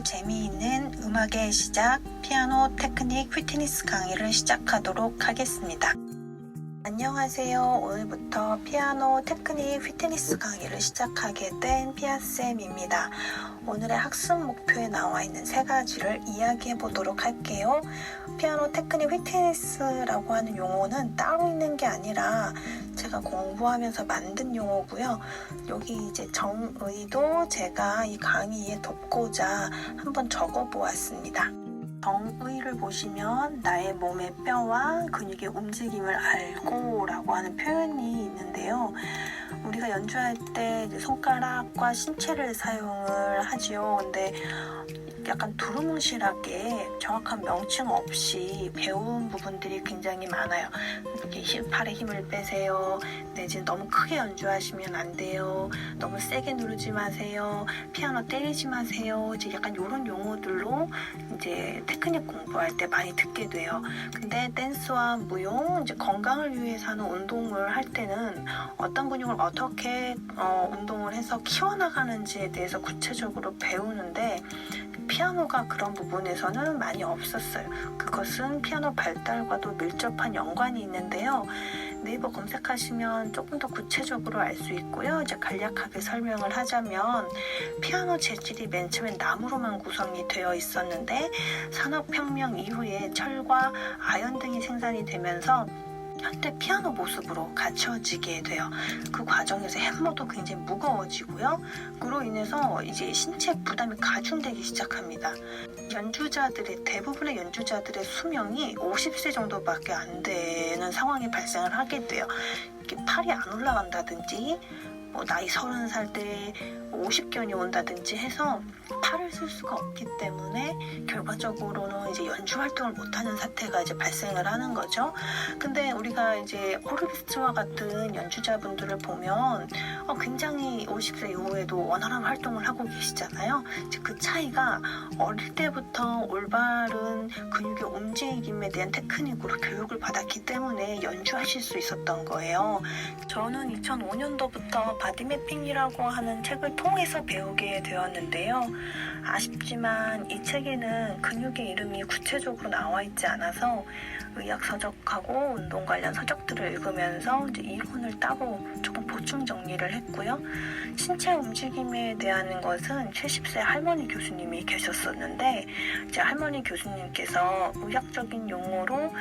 재미있는 음악의 시작, 피아노 테크닉 피트니스 강의를 시작하도록 하겠습니다. 안녕하세요. 오늘부터 피아노 테크닉 피트니스 강의를 시작하게 된 피아쌤입니다. 오늘의 학습 목표에 나와 있는 3가지를 이야기해 보도록 할게요. 피아노 테크닉 피트니스라고 하는 용어는 따로 있는 게 아니라 제가 공부하면서 만든 용어고요. 여기 이제 정의도 제가 이 강의에 덮고자 한번 적어 보았습니다. 정의를 보시면 나의 몸의 뼈와 근육의 움직임을 알고 라고 하는 표현이 있는데요. 우리가 연주할 때 이제 손가락과 신체를 사용을 하지요. 근데 약간 두루뭉실하게 정확한 명칭 없이 배운 부분들이 굉장히 많아요. 이렇게 팔에 힘을 빼세요. 내지는 너무 크게 연주하시면 안 돼요. 너무 세게 누르지 마세요. 피아노 때리지 마세요. 이제 약간 이런 용어들로 이제 테크닉 공부할 때 많이 듣게 돼요. 근데 댄스와 무용, 이제 건강을 위해서 하는 운동을 할 때는 어떤 근육을 어떻게 운동을 해서 키워나가는지에 대해서 구체적으로 배우는데 피아노가 그런 부분에서는 많이 없었어요. 그것은 피아노 발달과도 밀접한 연관이 있는데요. 네이버 검색하시면 조금 더 구체적으로 알 수 있고요. 이제 간략하게 설명을 하자면 피아노 재질이 맨 처음엔 나무로만 구성이 되어 있었는데 산업혁명 이후에 철과 아연 등이 생산이 되면서 현대 피아노 모습으로 갖춰지게 돼요. 그 과정에서 햄머도 굉장히 무거워지고요. 그로 인해서 이제 신체 부담이 가중되기 시작합니다. 대부분의 연주자들의 수명이 50세 정도밖에 안 되는 상황이 발생을 하게 돼요. 이렇게 팔이 안 올라간다든지 나이 30살 때 50견이 온다든지 해서 팔을 쓸 수가 없기 때문에 결과적으로는 이제 연주 활동을 못하는 사태가 이제 발생을 하는 거죠. 근데 우리가 이제 호르비스트와 같은 연주자분들을 보면 굉장히 50세 이후에도 원활한 활동을 하고 계시잖아요. 이제 그 차이가 어릴 때부터 올바른 근육의 움직임에 대한 테크닉으로 교육을 받았기 때문에 연주하실 수 있었던 거예요. 저는 2005년도부터 바디매핑이라고 하는 책을 통해서 배우게 되었는데요. 아쉽지만 이 책에는 근육의 이름이 구체적으로 나와 있지 않아서 의학 서적하고 운동 관련 서적들을 읽으면서 이제 이론을 따로 조금 보충 정리를 했고요. 신체 움직임에 대한 것은 70세 할머니 교수님이 계셨었는데 이제 할머니 교수님께서 의학적인 용어로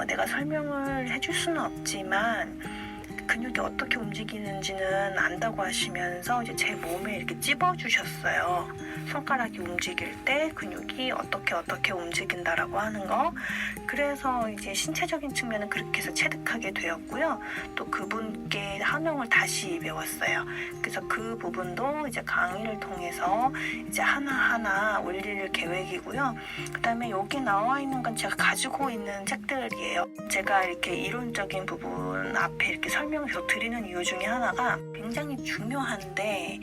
내가 설명을 해줄 수는 없지만 근육이 어떻게 움직이는지는 안다고 하시면서 이제 제 몸에 이렇게 찝어주셨어요. 손가락이 움직일 때 근육이 어떻게 움직인다라고 하는 거. 그래서 이제 신체적인 측면은 그렇게 해서 체득하게 되었고요. 또 그분께 한영을 다시 배웠어요. 그래서 그 부분도 이제 강의를 통해서 이제 하나하나 올릴 계획이고요. 그 다음에 여기 나와 있는 건 제가 가지고 있는 책들이에요. 제가 이렇게 이론적인 부분 앞에 이렇게 설명해서 드리는 이유 중에 하나가 굉장히 중요한데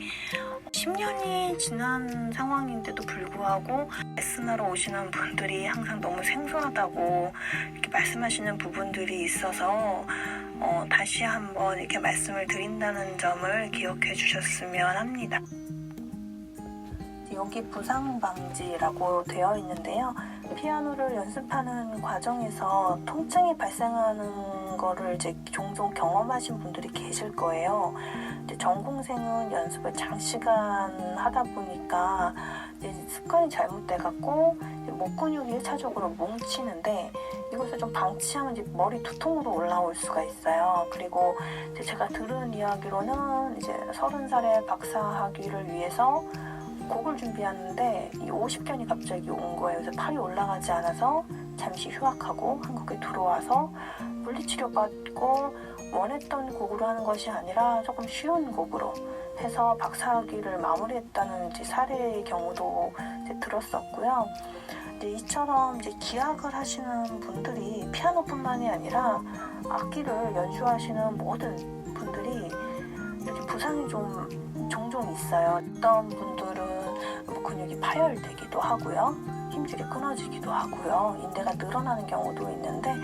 10년이 지난 상황인데도 불구하고 레슨하러 오시는 분들이 항상 너무 생소하다고 이렇게 말씀하시는 부분들이 있어서 다시 한번 이렇게 말씀을 드린다는 점을 기억해 주셨으면 합니다. 여기 부상 방지라고 되어 있는데요. 피아노를 연습하는 과정에서 통증이 발생하는 거를 이제 종종 경험하신 분들이 계실 거예요. 이제 전공생은 연습을 장시간 하다 보니까 이제 습관이 잘못돼갖고 목 근육이 1차적으로 뭉치는데 이것을 좀 방치하면 이제 머리 두통으로 올라올 수가 있어요. 그리고 이제 제가 들은 이야기로는 이제 30살에 박사학위를 위해서 곡을 준비하는데 이 50견이 갑자기 온 거예요. 그래서 팔이 올라가지 않아서 잠시 휴학하고 한국에 들어와서 물리치료 받고 원했던 곡으로 하는 것이 아니라 조금 쉬운 곡으로 해서 박사학위를 마무리했다는 이제 사례의 경우도 이제 들었었고요. 이처럼 이제 기악을 하시는 분들이 피아노뿐만이 아니라 악기를 연주하시는 모든 분들이 이렇게 부상이 좀 종종 있어요. 어떤 분들은 근육이 파열되기도 하고요. 힘줄이 끊어지기도 하고요. 인대가 늘어나는 경우도 있는데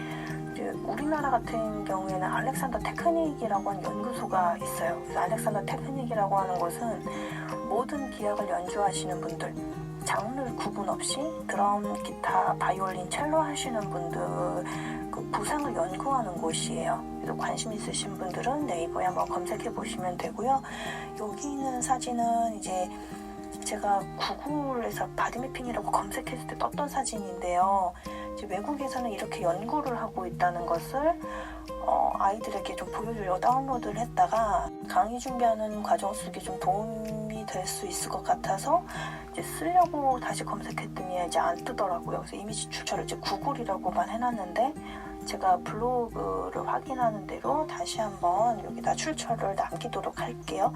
이제 우리나라 같은 경우에는 알렉산더 테크닉이라고 하는 연구소가 있어요. 그래서 알렉산더 테크닉이라고 하는 곳은 모든 기악을 연주하시는 분들 장르 구분 없이 드럼, 기타, 바이올린, 첼로 하시는 분들 그 부상을 연구하는 곳이에요. 그래서 관심 있으신 분들은 네이버에 한번 검색해 보시면 되고요. 여기 있는 사진은 이제 제가 구글에서 바디매핑이라고 검색했을 때 떴던 사진인데요. 이제 외국에서는 이렇게 연구를 하고 있다는 것을 아이들에게 좀 보여주려고 다운로드를 했다가 강의 준비하는 과정 속에 좀 도움이 될 수 있을 것 같아서 이제 쓰려고 다시 검색했더니 이제 안 뜨더라고요. 그래서 이미지 출처를 이제 구글이라고만 해놨는데 제가 블로그를 확인하는 대로 다시 한번 여기다 출처를 남기도록 할게요.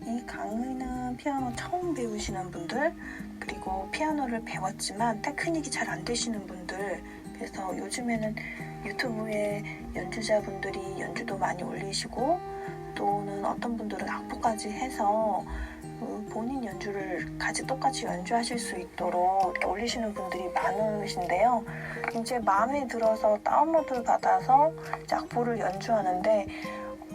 이 강의는 피아노 처음 배우시는 분들, 그리고 피아노를 배웠지만 테크닉이 잘 안 되시는 분들, 그래서 요즘에는 유튜브에 연주자분들이 연주도 많이 올리시고 또는 어떤 분들은 악보까지 해서 본인 연주를 같이 똑같이 연주하실 수 있도록 이렇게 올리시는 분들이 많으신데요. 이제 마음에 들어서 다운로드를 받아서 이제 악보를 연주하는데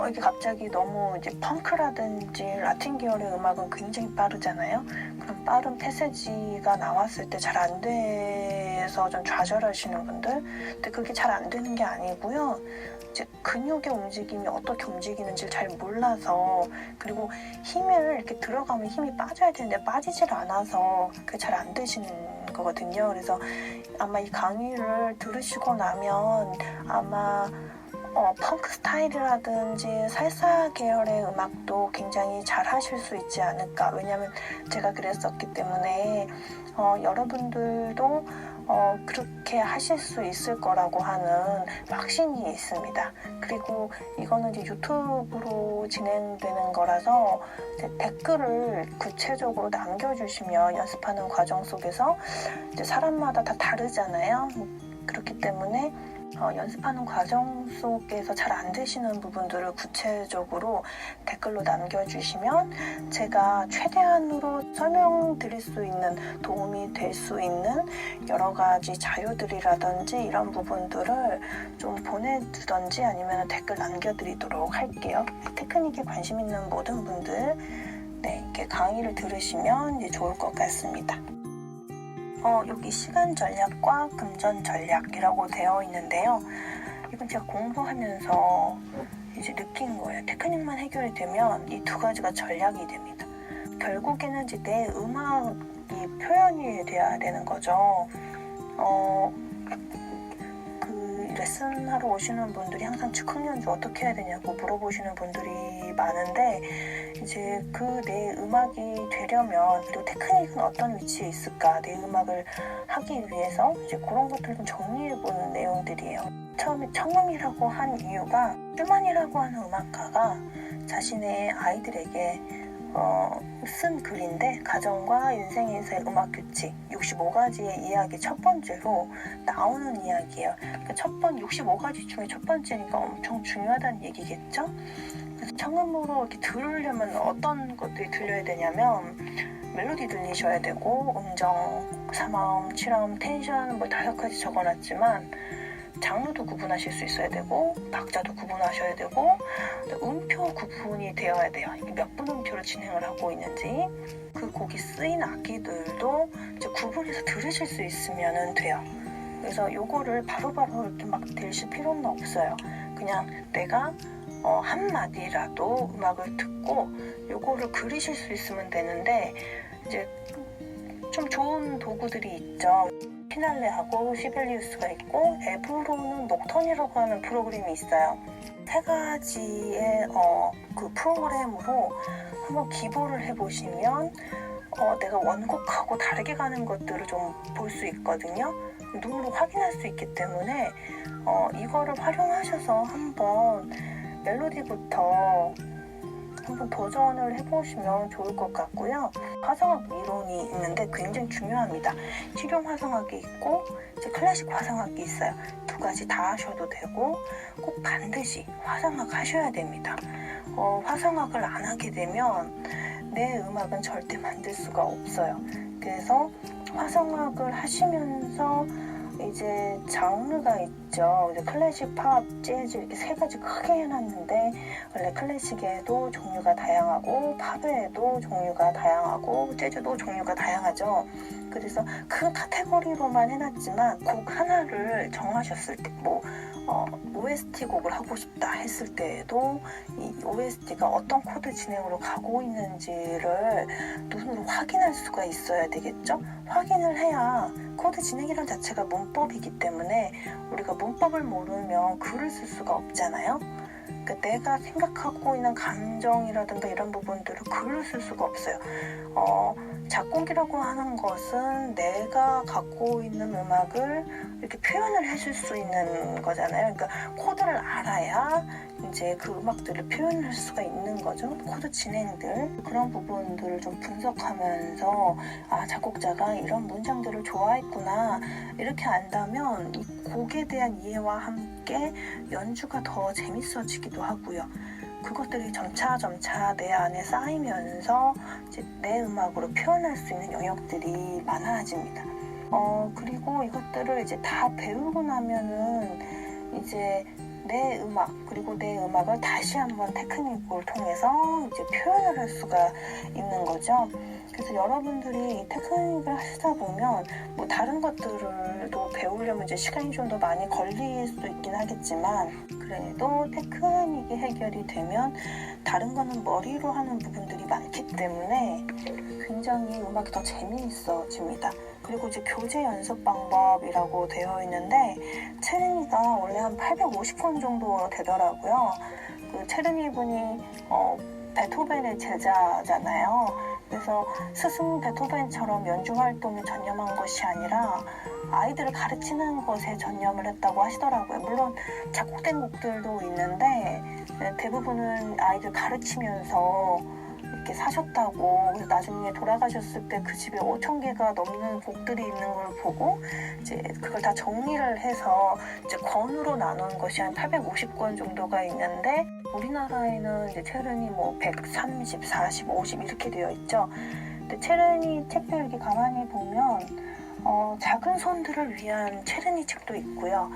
이게 갑자기 너무 이제 펑크라든지 라틴 계열의 음악은 굉장히 빠르잖아요. 그럼 빠른 패세지가 나왔을 때 잘 안 돼서 좀 좌절하시는 분들, 근데 그게 잘 안 되는 게 아니고요. 이제 근육의 움직임이 어떻게 움직이는지 잘 몰라서, 그리고 힘을 이렇게 들어가면 힘이 빠져야 되는데 빠지질 않아서 그게 잘 안 되시는 거거든요. 그래서 아마 이 강의를 들으시고 나면 아마 펑크 스타일이라든지 살사 계열의 음악도 굉장히 잘 하실 수 있지 않을까. 왜냐하면 제가 그랬었기 때문에 여러분들도 그렇게 하실 수 있을 거라고 하는 확신이 있습니다. 그리고 이거는 이제 유튜브로 진행되는 거라서 이제 댓글을 구체적으로 남겨주시면 연습하는 과정 속에서 이제 사람마다 다 다르잖아요. 그렇기 때문에 연습하는 과정 속에서 잘 안 되시는 부분들을 구체적으로 댓글로 남겨주시면 제가 최대한으로 설명드릴 수 있는, 도움이 될 수 있는 여러 가지 자료들이라든지 이런 부분들을 좀 보내주든지 아니면 댓글 남겨드리도록 할게요. 테크닉에 관심 있는 모든 분들 이렇게 강의를 들으시면 이제 좋을 것 같습니다. 여기 시간 전략과 금전 전략이라고 되어 있는데요. 이건 제가 공부하면서 이제 느낀 거예요. 테크닉만 해결이 되면 이 두 가지가 전략이 됩니다. 결국에는 이제 내 음악이 표현이 돼야 되는 거죠. 레슨하러 오시는 분들이 항상 즉흥 연주 어떻게 해야 되냐고 물어보시는 분들이 많은데, 이제 그 내 음악이 되려면, 그리고 테크닉은 어떤 위치에 있을까, 내 음악을 하기 위해서 이제 그런 것들을 좀 정리해보는 내용들이에요. 처음에 청음이라고 한 이유가, 슈만이라고 하는 음악가가 자신의 아이들에게 쓴 글인데, 가정과 인생에서의 음악 규칙 65가지의 이야기 첫 번째로 나오는 이야기예요. 그러니까 65가지 중에 첫 번째니까 엄청 중요하다는 얘기겠죠? 그래서 청음으로 이렇게 들으려면 어떤 것들이 들려야 되냐면, 멜로디 들리셔야 되고, 음정, 3음, 7음, 텐션 5가지 적어놨지만 장르도 구분하실 수 있어야 되고, 박자도 구분하셔야 되고, 음표 구분이 되어야 돼요. 몇 분 음표로 진행을 하고 있는지, 그 곡이 쓰인 악기들도 이제 구분해서 들으실 수 있으면 돼요. 그래서 요거를 바로바로 이렇게 막 들으실 필요는 없어요. 그냥 내가 한마디라도 음악을 듣고 요거를 그리실 수 있으면 되는데, 이제 좀 좋은 도구들이 있죠. 피날레하고 시벨리우스가 있고, 앱으로는 녹턴이라고 하는 프로그램이 있어요. 세 가지의 그 프로그램으로 한번 기보를 해보시면 내가 원곡하고 다르게 가는 것들을 좀 볼 수 있거든요. 눈으로 확인할 수 있기 때문에 이거를 활용하셔서 한번 멜로디부터 한번 도전을 해보시면 좋을 것 같고요. 화성학 이론이 있는데 굉장히 중요합니다. 실용 화성학이 있고 이제 클래식 화성학이 있어요. 두 가지 다 하셔도 되고, 꼭 반드시 화성학 하셔야 됩니다. 화성학을 안 하게 되면 내 음악은 절대 만들 수가 없어요. 그래서 화성학을 하시면서 이제 장르가 있죠. 이제 클래식, 팝, 재즈 이렇게 세 가지 크게 해놨는데 원래 클래식에도 종류가 다양하고 팝에도 종류가 다양하고 재즈도 종류가 다양하죠. 그래서 큰 카테고리로만 해놨지만 곡 하나를 정하셨을 때 OST 곡을 하고 싶다 했을 때에도 이 OST가 어떤 코드 진행으로 가고 있는지를 눈으로 확인할 수가 있어야 되겠죠? 확인을 해야 코드 진행이란 자체가 문법이기 때문에 우리가 문법을 모르면 글을 쓸 수가 없잖아요. 그러니까 내가 생각하고 있는 감정이라든가 이런 부분들을 글을 쓸 수가 없어요. 작곡이라고 하는 것은 내가 갖고 있는 음악을 이렇게 표현을 해줄 수 있는 거잖아요. 그러니까 코드를 알아야 이제 그 음악들을 표현할 수가 있는 거죠. 코드 진행들 그런 부분들을 좀 분석하면서 작곡자가 이런 문장들을 좋아했구나 이렇게 안다면 이 곡에 대한 이해와 함께 연주가 더 재밌어지기도 하고요. 그것들이 점차 내 안에 쌓이면서 이제 내 음악으로 표현할 수 있는 영역들이 많아집니다. 그리고 이것들을 이제 다 배우고 나면은 이제 내 음악 그리고 내 음악을 다시 한번 테크닉을 통해서 이제 표현을 할 수가 있는 거죠. 그래서 여러분들이 테크닉을 하시다 보면 다른 것들을 또 배우려면 이제 시간이 좀 더 많이 걸릴 수도 있긴 하겠지만 그래도 테크닉이 해결이 되면 다른 거는 머리로 하는 부분들이 많기 때문에 굉장히 음악이 더 재미있어집니다. 그리고 이제 교재 연습 방법이라고 되어 있는데 체르니가 원래 한 850권 정도 되더라고요. 그 체르니 분이 베토벤의 제자잖아요. 그래서 스승 베토벤처럼 연주 활동에 전념한 것이 아니라 아이들을 가르치는 것에 전념을 했다고 하시더라고요. 물론 작곡된 곡들도 있는데 대부분은 아이들 가르치면서 이렇게 사셨다고. 그래서 나중에 돌아가셨을 때 그 집에 5,000개가 넘는 곡들이 있는 걸 보고 이제 그걸 다 정리를 해서 이제 권으로 나눈 것이 한 850권 정도가 있는데 우리나라에는 이제 체르니 130, 40, 50 이렇게 되어 있죠. 근데 체르니 책들 이렇게 가만히 보면 작은 손들을 위한 체르니 책도 있고요.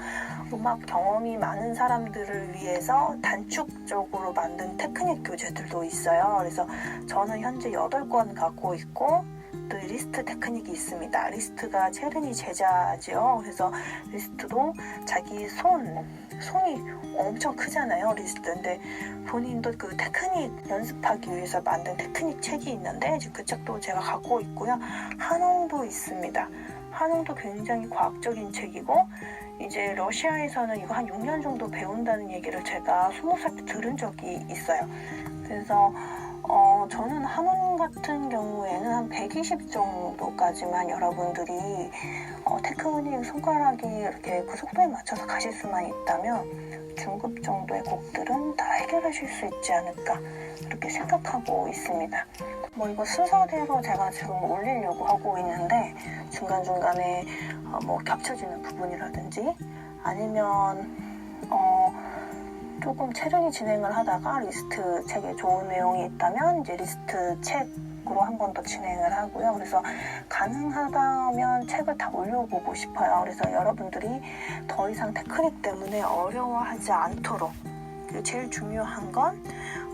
음악 경험이 많은 사람들을 위해서 단축적으로 만든 테크닉 교재들도 있어요. 그래서 저는 현재 8권 갖고 있고 또 리스트 테크닉이 있습니다. 리스트가 체르니 제자죠. 그래서 리스트도 자기 손이 엄청 크잖아요. 리스트인데 본인도 그 테크닉 연습하기 위해서 만든 테크닉 책이 있는데 그 책도 제가 갖고 있고요. 한홍도 있습니다. 한홍도 굉장히 과학적인 책이고 이제 러시아에서는 이거 한 6년 정도 배운다는 얘기를 제가 20살 때 들은 적이 있어요. 그래서 저는 한홍 같은 경우에는 한 120 정도까지만 여러분들이 테크닉 손가락이 이렇게 그 속도에 맞춰서 가실 수만 있다면 중급 정도의 곡들은 다 해결하실 수 있지 않을까 그렇게 생각하고 있습니다. 이거 순서대로 제가 지금 올리려고 하고 있는데 중간중간에 겹쳐지는 부분이라든지 아니면 조금 체르니 진행을 하다가 리스트 책에 좋은 내용이 있다면 이제 리스트 책으로 한 번 더 진행을 하고요. 그래서 가능하다면 책을 다 올려보고 싶어요. 그래서 여러분들이 더 이상 테크닉 때문에 어려워하지 않도록 제일 중요한 건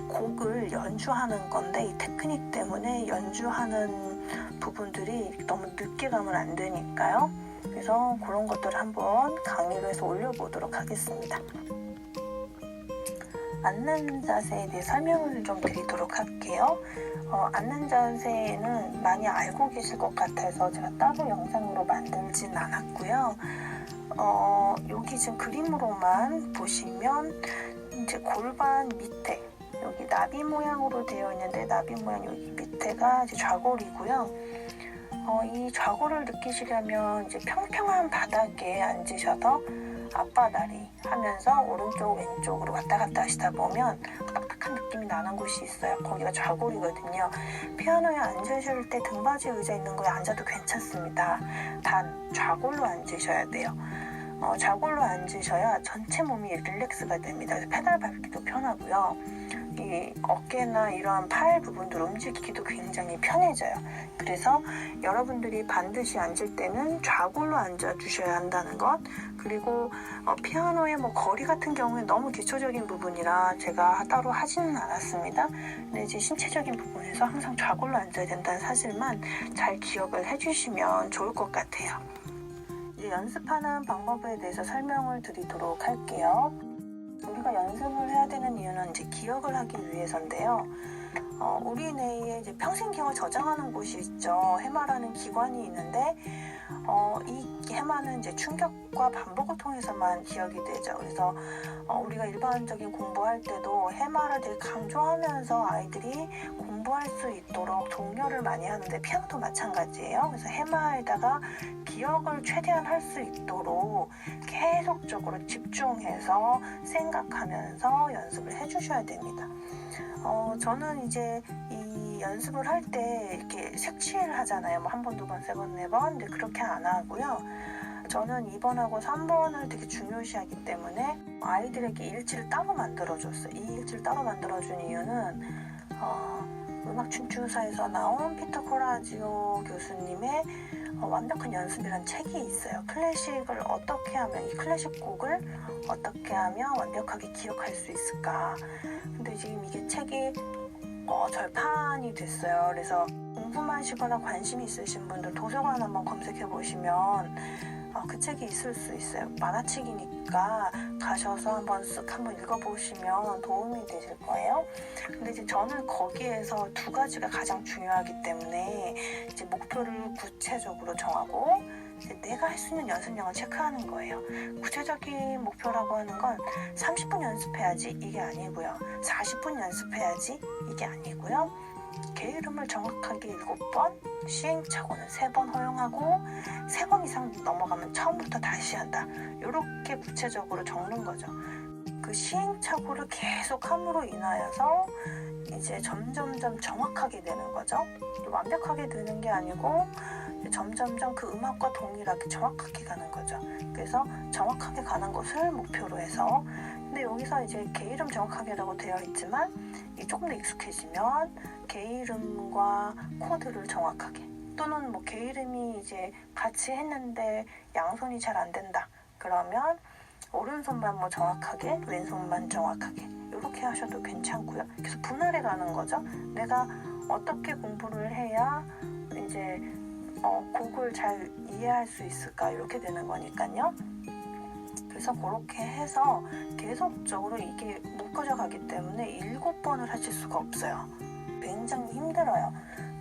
곡을 연주하는 건데 이 테크닉 때문에 연주하는 부분들이 너무 늦게 가면 안 되니까요. 그래서 그런 것들을 한번 강의로 해서 올려보도록 하겠습니다. 앉는 자세에 대해 설명을 좀 드리도록 할게요. 앉는 자세는 많이 알고 계실 것 같아서 제가 따로 영상으로 만들진 않았고요. 여기 지금 그림으로만 보시면 이제 골반 밑에 여기 나비 모양으로 되어 있는데 나비 모양 여기 밑에가 이제 좌골이고요. 이 좌골을 느끼시려면 이제 평평한 바닥에 앉으셔서 앞바다리 하면서 오른쪽 왼쪽으로 왔다 갔다 하시다 보면 딱딱한 느낌이 나는 곳이 있어요. 거기가 좌골이거든요. 피아노에 앉으실 때 등받이 의자 있는 거에 앉아도 괜찮습니다. 단 좌골로 앉으셔야 돼요. 좌골로 앉으셔야 전체 몸이 릴렉스가 됩니다. 그래서 페달 밟기도 편하고요. 이 어깨나 이런 팔 부분들 움직이기도 굉장히 편해져요. 그래서 여러분들이 반드시 앉을 때는 좌골로 앉아 주셔야 한다는 것. 그리고 피아노의 뭐 거리 같은 경우에 너무 기초적인 부분이라 제가 따로 하지는 않았습니다. 근데 이제 신체적인 부분에서 항상 좌골로 앉아야 된다는 사실만 잘 기억을 해주시면 좋을 것 같아요. 이제 연습하는 방법에 대해서 설명을 드리도록 할게요. 우리가 연습을 해야 되는 이유는 이제 기억을 하기 위해서인데요. 우리 뇌에 이제 평생 기억을 저장하는 곳이 있죠. 해마라는 기관이 있는데, 이 해마는 이제 충격과 반복을 통해서만 기억이 되죠. 그래서 우리가 일반적인 공부할 때도 해마를 되게 강조하면서 아이들이 공부할 수 있도록 독려를 많이 하는데 피아노도 마찬가지예요. 그래서 해마에다가 기억을 최대한 할 수 있도록 계속적으로 집중해서 생각하면서 연습을 해주셔야 됩니다. 저는 이제 이 연습을 할 때 이렇게 색취를 하잖아요. 뭐 한 번, 두 번, 세 번, 네 번. 근데 그렇게 안 하고요. 저는 2번하고 3번을 되게 중요시하기 때문에 아이들에게 일지를 따로 만들어줬어요. 이 일지를 따로 만들어준 이유는 음악 춘추사에서 나온 피터 코라지오 교수님의 완벽한 연습이란 책이 있어요. 클래식을 어떻게 하면, 이 클래식 곡을 어떻게 하면 완벽하게 기억할 수 있을까. 근데 지금 이게 책이 절판이 됐어요. 그래서 궁금하시거나 관심 있으신 분들 도서관 한번 검색해 보시면 그 책이 있을 수 있어요. 만화책이니까 가셔서 한번 읽어보시면 도움이 되실 거예요. 근데 이제 저는 거기에서 두 가지가 가장 중요하기 때문에 이제 목표를 구체적으로 정하고 이제 내가 할 수 있는 연습량을 체크하는 거예요. 구체적인 목표라고 하는 건 30분 연습해야지 이게 아니고요. 40분 연습해야지 이게 아니고요. 게으름을 정확하게 7번, 시행착오는 3번 허용하고 3번 이상 넘어가면 처음부터 다시 한다. 이렇게 구체적으로 적는 거죠. 그 시행착오를 계속 함으로 인하여서 이제 점점점 정확하게 되는 거죠. 완벽하게 되는 게 아니고 점점점 그 음악과 동일하게 정확하게 가는 거죠. 그래서 정확하게 가는 것을 목표로 해서, 근데 여기서 이제 게이름 정확하게라고 되어 있지만 조금 더 익숙해지면 게이름과 코드를 정확하게, 또는 뭐 게이름이 이제 같이 했는데 양손이 잘 안 된다 그러면 오른손만 뭐 정확하게, 왼손만 정확하게 이렇게 하셔도 괜찮고요. 그래서 분할해 가는 거죠. 내가 어떻게 공부를 해야 이제 곡을 잘 이해할 수 있을까, 이렇게 되는 거니까요. 그래서 그렇게 해서 계속적으로 이게 묶어져 가기 때문에 7번을 하실 수가 없어요. 굉장히 힘들어요.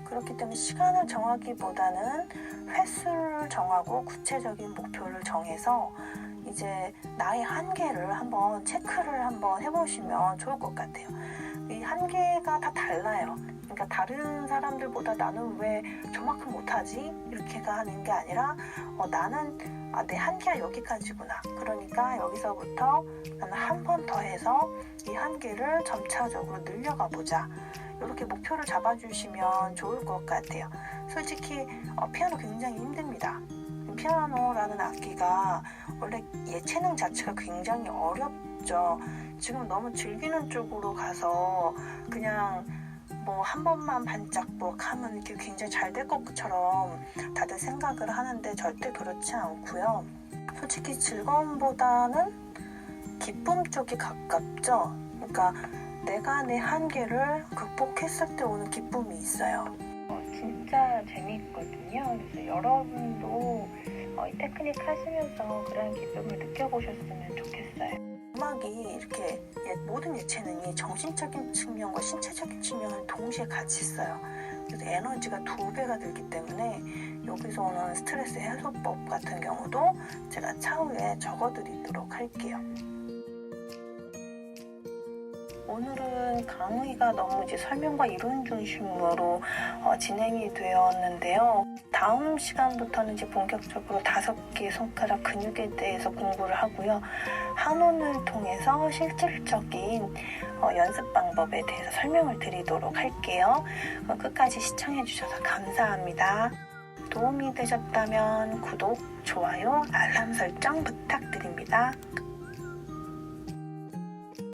그렇기 때문에 시간을 정하기보다는 횟수를 정하고 구체적인 목표를 정해서 이제 나의 한계를 한번 체크를 한번 해보시면 좋을 것 같아요. 이 한계가 다 달라요. 그러니까 다른 사람들보다 나는 왜 저만큼 못하지? 이렇게가 하는 게 아니라 나는 내 한계가 여기까지구나. 그러니까 여기서부터 나는 한 번 더 해서 이 한계를 점차적으로 늘려가 보자. 이렇게 목표를 잡아주시면 좋을 것 같아요. 솔직히 피아노 굉장히 힘듭니다. 피아노라는 악기가 원래 예체능 자체가 굉장히 어렵죠. 지금 너무 즐기는 쪽으로 가서 그냥 뭐 한 번만 반짝복 하면 이렇게 굉장히 잘 될 것처럼 다들 생각을 하는데 절대 그렇지 않고요. 솔직히 즐거움보다는 기쁨 쪽이 가깝죠. 그러니까 내가 내 한계를 극복했을 때 오는 기쁨이 있어요. 진짜 재미있거든요. 그래서 여러분도 이 테크닉 하시면서 그런 기쁨을 느껴보셨으면 좋겠어요. 음악이 이렇게 모든 예체능이 정신적인 측면과 신체적인 측면을 동시에 같이 써요. 그래서 에너지가 2배가 들기 때문에 여기서 오는 스트레스 해소법 같은 경우도 제가 차후에 적어드리도록 할게요. 오늘은 강의가 너무 이제 설명과 이론 중심으로 진행이 되었는데요. 다음 시간부터는 이제 본격적으로 5개의 손가락 근육에 대해서 공부를 하고요. 한온을 통해서 실질적인 연습 방법에 대해서 설명을 드리도록 할게요. 끝까지 시청해 주셔서 감사합니다. 도움이 되셨다면 구독, 좋아요, 알람 설정 부탁드립니다.